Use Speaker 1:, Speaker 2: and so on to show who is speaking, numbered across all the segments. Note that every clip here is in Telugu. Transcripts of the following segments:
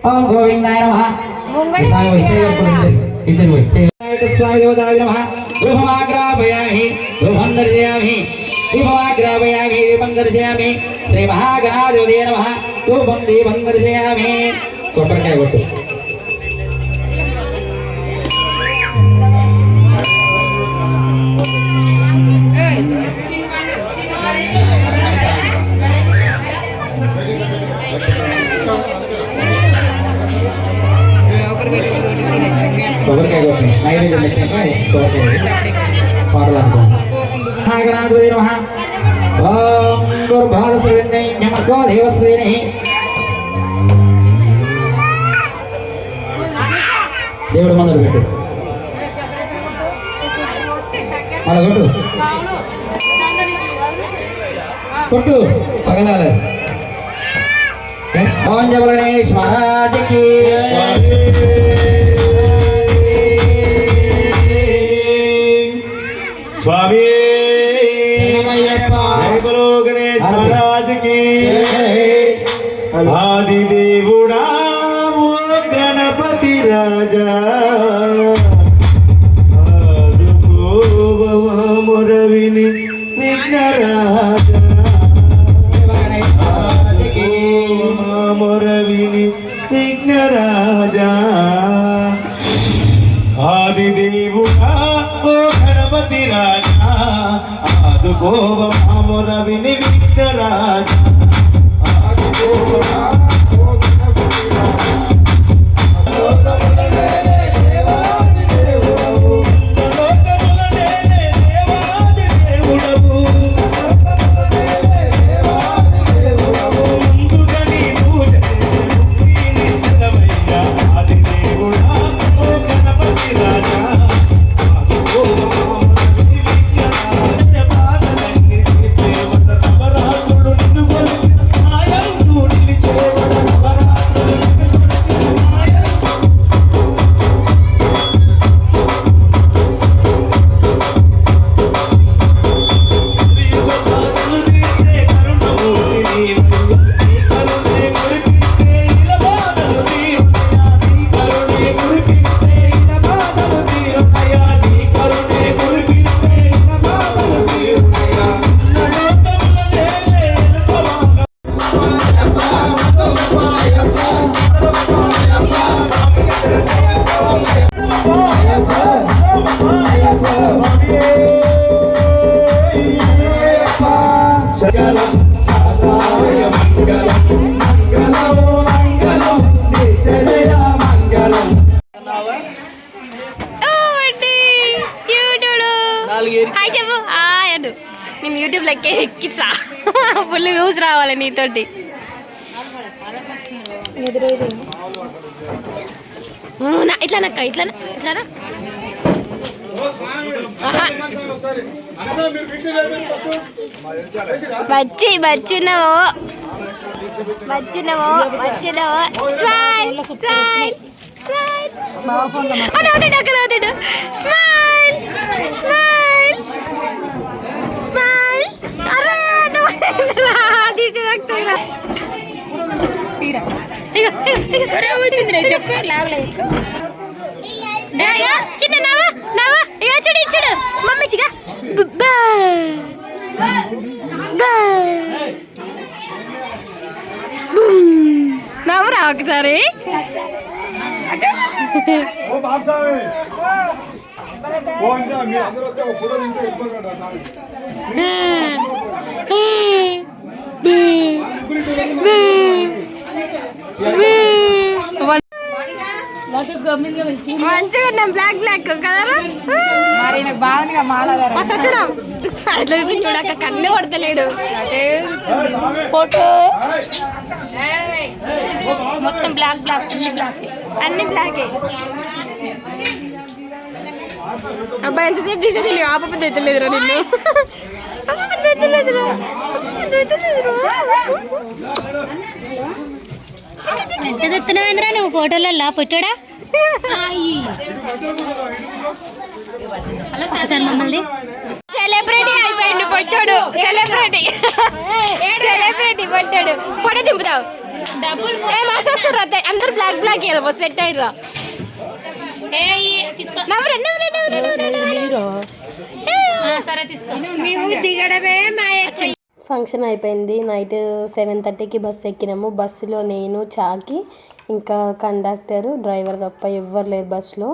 Speaker 1: ओम गोविंदाय नमः धूपमाग्रापयामि दीपं दर्शयामि श्री महागणाधिपतये नमः धूपं दीपं दर्शयामि कोपरकाय कोट्टु కొబ్బరికాయ కొట్టి నైవేద్యం పెట్టినప్పుడు కొబ్బరికాయ పాటలు నాగనాథుడే నమః ఓం గురుభారతృణ్ణై నమః దేవశ్రేణి దేవుడు మందరు పెట్టు అలా కొట్టు కొట్టు పగలాలి ఓం జబలనేష్ మహారాజుకి
Speaker 2: स्वामी बोलो गणेश महाराज की आदि देवुड़ा गणपति राजा मुरविनी विघ्नराजा मुरविनी विघ्नराजा आदि देवुड़ा गणपति राजा आदुकोव मामुरविनि विघ्नराजा आदुकोव
Speaker 3: నేను యూట్యూబ్ లెక్క ఎక్కిచ్చా ఫుల్ వ్యూస్ రావాలి నీతోటి ఇట్లా నక్క ఇట్లా ఇట్లానా వచ్చినవో వచ్చినవో వచ్చినవో స్మైల్ స్మైల్ స్మైల్ నవ్వుతాడు అక్కడ నవ్వుతాడు స్మైల్ స్మైల్ స్మైల్ చిన్న నవ్వా నవ్వా ఇక చూడు ఇచ్చాడు మమ్మీ చిగా నవ్వురా ఒకసారి మంచిగా ఉన్నాం బ్లాక్ బ్లాక్ కదరా
Speaker 4: మరి నాకు బాగుందిగా మాల
Speaker 3: ససరం అట్లా చూడక కన్ను కొడతలేడు ఫోటో మొత్తం బ్లాక్ బ్లాక్ అన్ని బ్లాకే అబ్బాయి ఎంతసేపు తీసేది నీకు ఆపద ఎత్తలేదురా నిన్ను ఆపద ఎత్తలేదురా ఎంత తెస్తున్నావేంద్రా నువ్వు ఫోటోలలో పుట్టాడా మమ్మల్ని సెలబ్రిటీ అయిపోయింది పట్టాడు సెలబ్రిటీ పట్టాడు ఫోటో దింపుతావు ఏ మాస్ వస్తారు అందరు బ్లాక్ బ్లాక్ ఇవ్వాలి సెట్ అయ్యారా ఫంక్షన్ అయిపోయింది నైట్ 7:30కి బస్సు ఎక్కినాము బస్సులో నేను చాకి ఇంకా కండక్టర్ డ్రైవర్ తప్ప ఎవ్వరు లేరు బస్సులో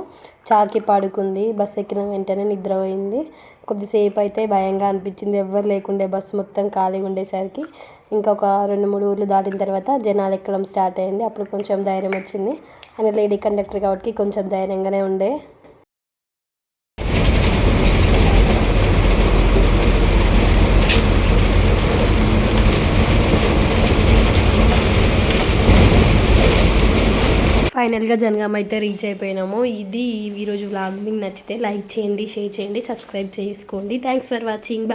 Speaker 3: చాకి పడుకుంది బస్సు ఎక్కిన వెంటనే నిద్ర పోయింది కొద్దిసేపు అయితే భయంగా అనిపించింది ఎవ్వరు లేకుండే బస్సు మొత్తం ఖాళీగా ఉండేసరికి ఇంకొక 2-3 ఊర్లు దాటిన తర్వాత జనాలు ఎక్కడం స్టార్ట్ అయింది అప్పుడు కొంచెం ధైర్యం వచ్చింది ఆయన లేడీ కండక్టర్ కాబట్టి కొంచెం ధైర్యంగానే ఉండే ఫైనల్గా జనగామ అయితే రీచ్ అయిపోయినాము ఇది ఈరోజు వ్లాగ్ మీకు నచ్చితే లైక్ చేయండి షేర్ చేయండి సబ్స్క్రైబ్ చేసుకోండి థ్యాంక్స్ ఫర్ వాచింగ్